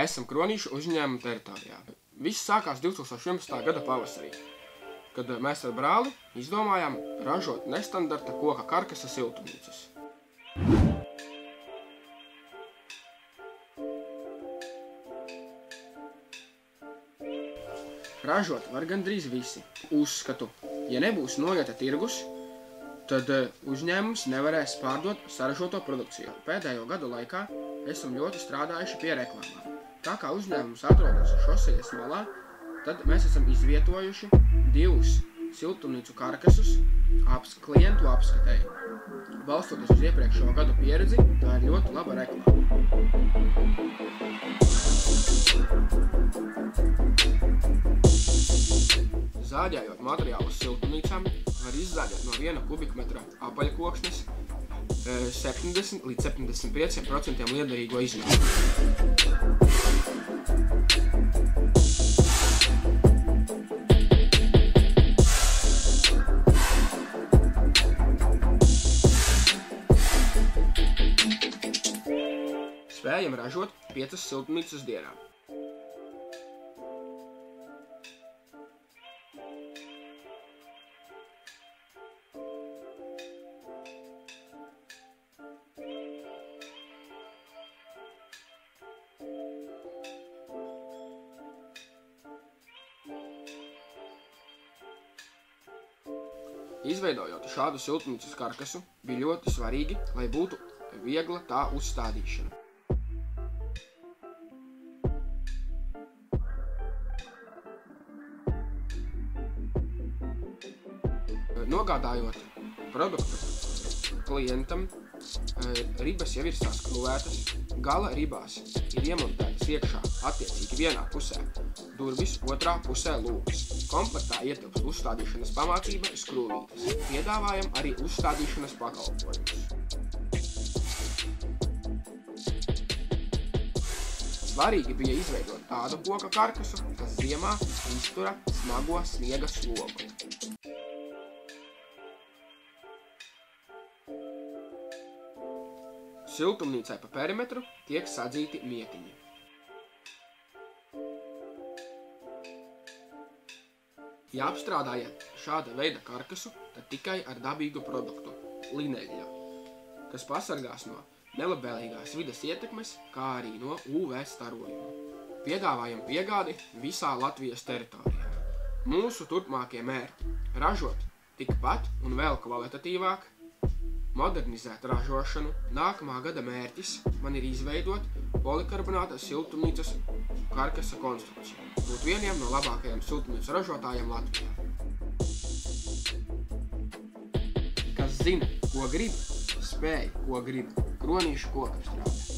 Esam Kronīšu uzņēmuma teritorijā. Viss sākās 2011. gada pavasarī, kad mēs ar brāli izdomājām ražot nestandarta koka karkasa siltumnīcas. Ražot var gandrīz visi. Uzskatu, ja nebūs noieta tirgus, tad uzņēmums nevarēs pārdot saražoto produkciju. Pēdējo gadu laikā esam ļoti strādājuši pie reklāmām. Tā kā uzņēmums atrodas šosejas malā, tad mēs esam izvietojuši 2 siltumnīcu karkasus klientu apskatēji. Balstoties uz iepriekšējo gadu pieredzi, tā ir ļoti laba reklāma. Zāģējot materiālus siltumnīcām, var izzāģēt no 1 kubikmetra apaļkoksnes 70 līdz 75% liederīgo izmēru. Spējam ražot 5 siltumnīcas dienā. Izveidojot šādu siltumnīcas karkasu, bija ļoti svarīgi, lai būtu viegla tā uzstādīšana. Nogādājot produktu klientam, ribas jau ir saskruvētas, gala ribās ir iemontētas iekšā attiecīgi vienā pusē durvis, otrā pusē logs. Komplektā ietilpst uzstādīšanas pamācība skrūvītes. Piedāvājam arī uzstādīšanas pakalpojumus. Svarīgi bija izveidot tādu koka karkasu, kas ziemā iztura smago sniega slogu. Siltumnīcai pa perimetru tiek sadzīti mietiņi. Ja apstrādājat šāda veida karkasu, tad tikai ar dabīgu produktu – lineļa, kas pasargās no nelabvēlīgās vides ietekmes, kā arī no UV starojuma. Piedāvājam piegādi visā Latvijas teritorijā. Mūsu turpmākie mērķi – ražot tikpat un vēl kvalitatīvāk, modernizēt ražošanu. Nākamā gada mērķis man ir izveidot polikarbonāta siltumnīcas karkasa konstrukciju. Būt vieniem no labākajiem siltumnīcu ražotājiem Latvijā. Kas zina, ko grib, spēj, ko grib. Kronīšu kokapstrāde.